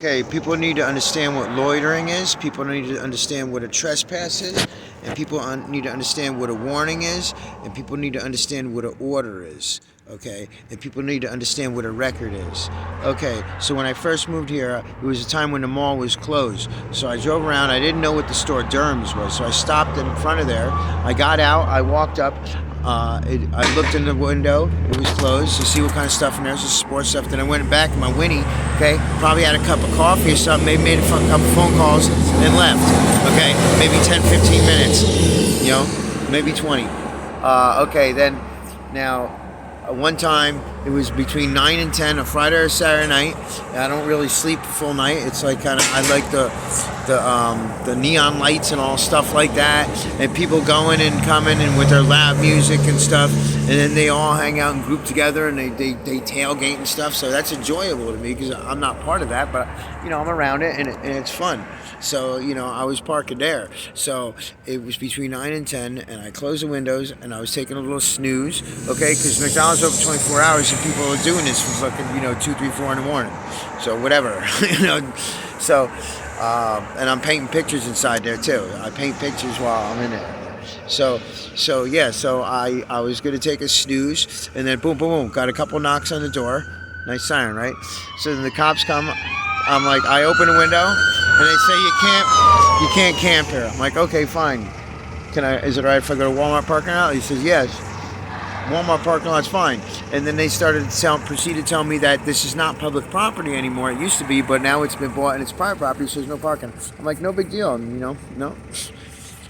Okay, people need to understand what loitering is. People need to understand what a trespass is, and people need to understand what a warning is, and people need to understand what an order is. Okay, and people need to understand what a record is. Okay, so when I first moved here, it was a time when the mall was closed. So I drove around. I didn't know what the store Durham's was, so I stopped in front of there. I got out. I walked up. I looked in the window. It was closed to see what kind of stuff in there. It was just sports stuff. Then I went back in my Winnie. Okay, probably had a cup of coffee or something. Maybe made a couple phone calls and left. Okay, maybe 10, 15 minutes. You know, maybe 20. Okay, then now. One time it was between 9 and 10, a Friday or Saturday night. I don't really sleep a full night. It's like kind of I like the neon lights and all stuff like that, and people going and coming and with their loud music and stuff, and then they all hang out and group together and they tailgate and stuff. So that's enjoyable to me because I'm not part of that, but I'm around it and it's fun. So I was parking there. So it was between 9 and 10, and I closed the windows and I was taking a little snooze. Okay, because McDonald's open 24 hours and people are doing this from fucking 2, 3, 4 in the morning. So whatever. So and I'm painting pictures inside there too. I paint pictures while I'm in there. So I was gonna take a snooze, and then boom, boom, boom, got a couple knocks on the door. Nice siren, right? So then the cops come. I'm like, I open the window, and they say you can't camp here. I'm like, okay, fine. Is it all right if I go to Walmart parking lot? He says, yes. Walmart parking lot's fine. And then they proceeded to tell me that this is not public property anymore. It used to be, but now it's been bought and it's private property, so there's no parking. I'm like, no big deal, no,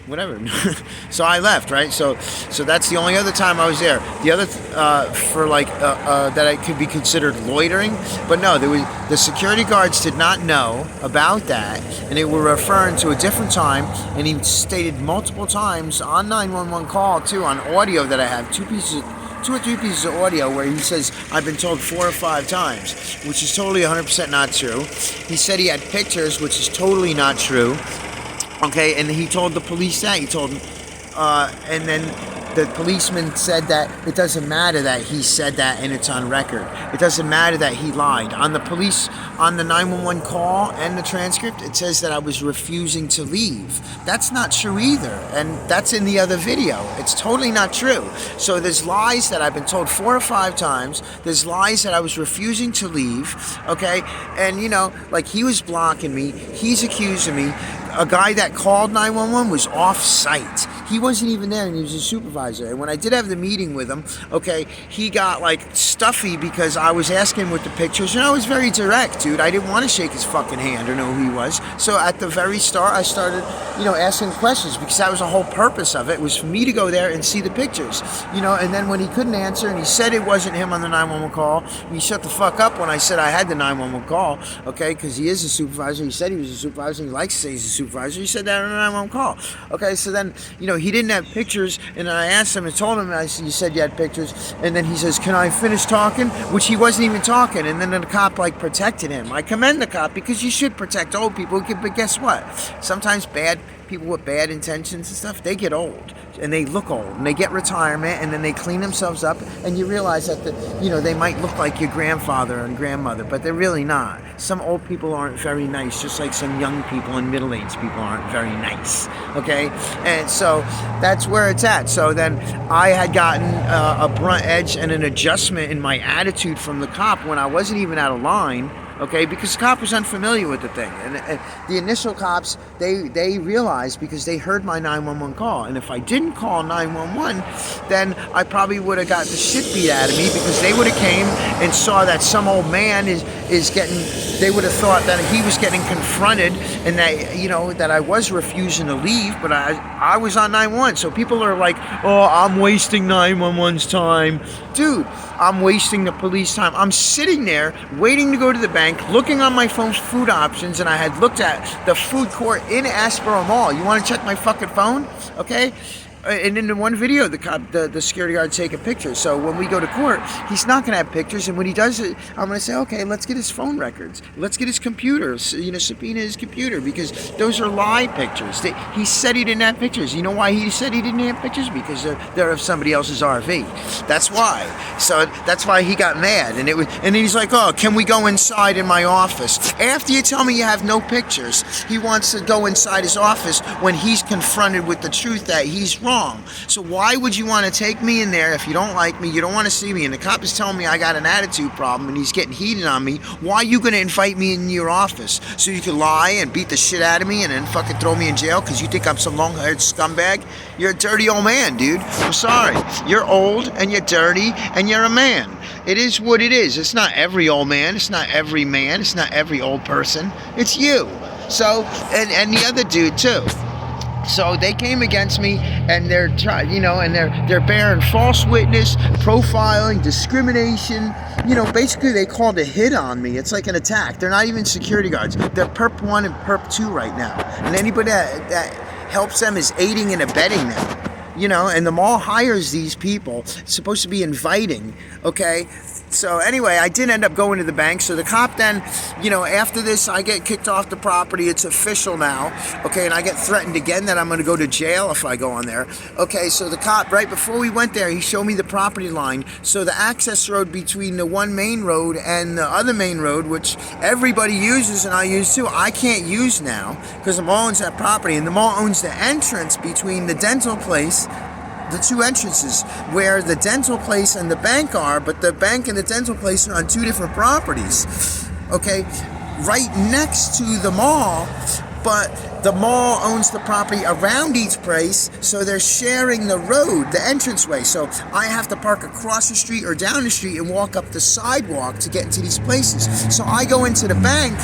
whatever. So I left, right? So that's the only other time I was there. The other for that I could be considered loitering, but no, the security guards did not know about that, and they were referring to a different time. And he stated multiple times on 911 call too, on audio that I have, 2 or 3 pieces of audio where he says, I've been told 4 or 5 times, which is totally 100% not true. He said he had pictures, which is totally not true. Okay, and he told the police that. He told them, and then the policeman said that it doesn't matter that he said that and it's on record. It doesn't matter that he lied. On the 911 call and the transcript, it says that I was refusing to leave. That's not true either, and that's in the other video. It's totally not true. So there's lies that I've been told 4 or 5 times. There's lies that I was refusing to leave, okay? And, he was blocking me. He's accusing me. A guy that called 911 was off-site. He wasn't even there, and he was a supervisor. And when I did have the meeting with him, okay, he got stuffy because I was asking him with the pictures, and I was very direct, dude. I didn't want to shake his fucking hand or know who he was. So at the very start, I started, asking questions because that was the whole purpose of it. It was for me to go there and see the pictures, And then when he couldn't answer, and he said it wasn't him on the 911 call, he shut the fuck up when I said I had the 911 call, okay, because he is a supervisor. He said he was a supervisor. He likes to say he's a supervisor. He said that on a 911 call. Okay, so then, he didn't have pictures, and I asked him and told him, you said you had pictures, and then he says, can I finish talking? Which he wasn't even talking, and then the cop, protected him. I commend the cop because you should protect old people, but guess what? Sometimes people with bad intentions and stuff, they get old, and they look old, and they get retirement, and then they clean themselves up, and you realize that they might look like your grandfather and grandmother, but they're really not. Some old people aren't very nice, just like some young people and middle-aged people aren't very nice, okay? And so that's where it's at. So then I had gotten a brunt edge and an adjustment in my attitude from the cop when I wasn't even out of line. Okay, because the cop was unfamiliar with the thing. And the initial cops, they realized because they heard my 911 call. And if I didn't call 911, then I probably would have got the shit beat out of me because they would have came and saw that some old man is getting, they would have thought that he was getting confronted and that, that I was refusing to leave, but I was on 911. So people are like, oh, I'm wasting 911's time. Dude, I'm wasting the police time. I'm sitting there waiting to go to the bank, looking on my phone's food options, and I had looked at the food court in Asborough Mall. You want to check my fucking phone? Okay? And in the one video, the security guard take a picture. So when we go to court, he's not going to have pictures. And when he does it, I'm going to say, okay, let's get his phone records. Let's get his computer. Subpoena his computer, because those are lie pictures. He said he didn't have pictures. You know why he said he didn't have pictures? Because they're of somebody else's RV. That's why. So that's why he got mad. And then he's like, oh, can we go inside in my office? After you tell me you have no pictures, he wants to go inside his office when he's confronted with the truth that he's wrong. So why would you want to take me in there if you don't like me, you don't want to see me, and the cop is telling me I got an attitude problem and he's getting heated on me? Why are you going to invite me in your office? So you can lie and beat the shit out of me and then fucking throw me in jail because you think I'm some long-haired scumbag? You're a dirty old man, dude. I'm sorry. You're old and you're dirty and you're a man. It is what it is. It's not every old man. It's not every man. It's not every old person. It's you. So, and the other dude too. So they came against me, and they're bearing false witness, profiling, discrimination. Basically they called a hit on me. It's like an attack. They're not even security guards. They're Perp 1 and Perp 2 right now. And anybody that helps them is aiding and abetting them. And the mall hires these people. It's supposed to be inviting, okay? So anyway, I did end up going to the bank. So the cop then, after this, I get kicked off the property. It's official now, okay? And I get threatened again that I'm going to go to jail if I go on there. Okay, so the cop, right before we went there, he showed me the property line. So the access road between the one main road and the other main road, which everybody uses and I use too, I can't use now because the mall owns that property. And the mall owns the entrance between the dental place, the two entrances where the dental place and the bank are, but the bank and the dental place are on two different properties, okay, right next to the mall, but the mall owns the property around each place, so they're sharing the road, the entranceway. So I have to park across the street or down the street and walk up the sidewalk to get into these places. So I go into the bank,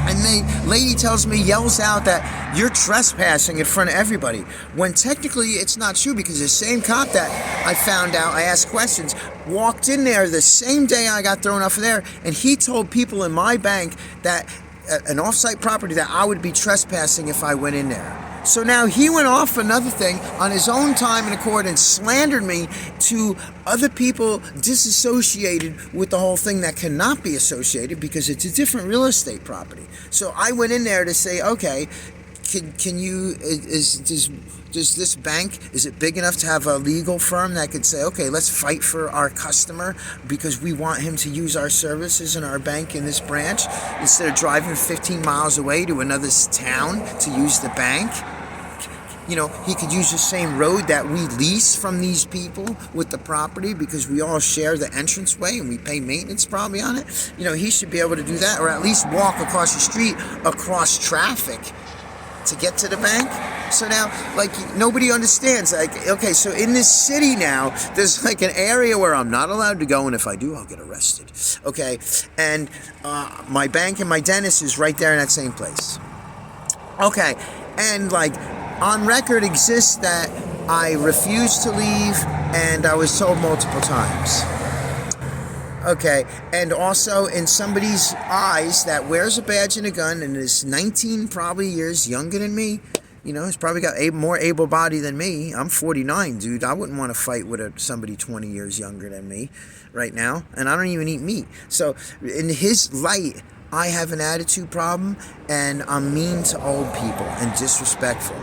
and the lady yells out that you're trespassing in front of everybody. When technically it's not true, because the same cop that I found out, I asked questions, walked in there the same day I got thrown off of there, and he told people in my bank that an off-site property that I would be trespassing if I went in there. So now he went off another thing on his own time in accord and slandered me to other people disassociated with the whole thing that cannot be associated because it's a different real estate property. So I went in there to say, okay, can you, does this bank, is it big enough to have a legal firm that could say, okay, let's fight for our customer because we want him to use our services in our bank in this branch instead of driving 15 miles away to another town to use the bank? He could use the same road that we lease from these people with the property because we all share the entranceway and we pay maintenance probably on it. He should be able to do that, or at least walk across the street, across traffic to get to the bank. So now, nobody understands. Okay, so in this city now, there's an area where I'm not allowed to go, and if I do, I'll get arrested. Okay, and my bank and my dentist is right there in that same place. Okay, and on record exists that I refused to leave, and I was told multiple times. Okay, and also in somebody's eyes that wears a badge and a gun and is 19 probably years younger than me, he's probably got more able body than me. I'm 49, dude. I wouldn't want to fight with somebody 20 years younger than me right now, and I don't even eat meat. So in his light, I have an attitude problem, and I'm mean to old people and disrespectful.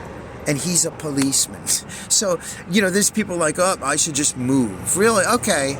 And he's a policeman. So, there's people oh, I should just move. Really? Okay.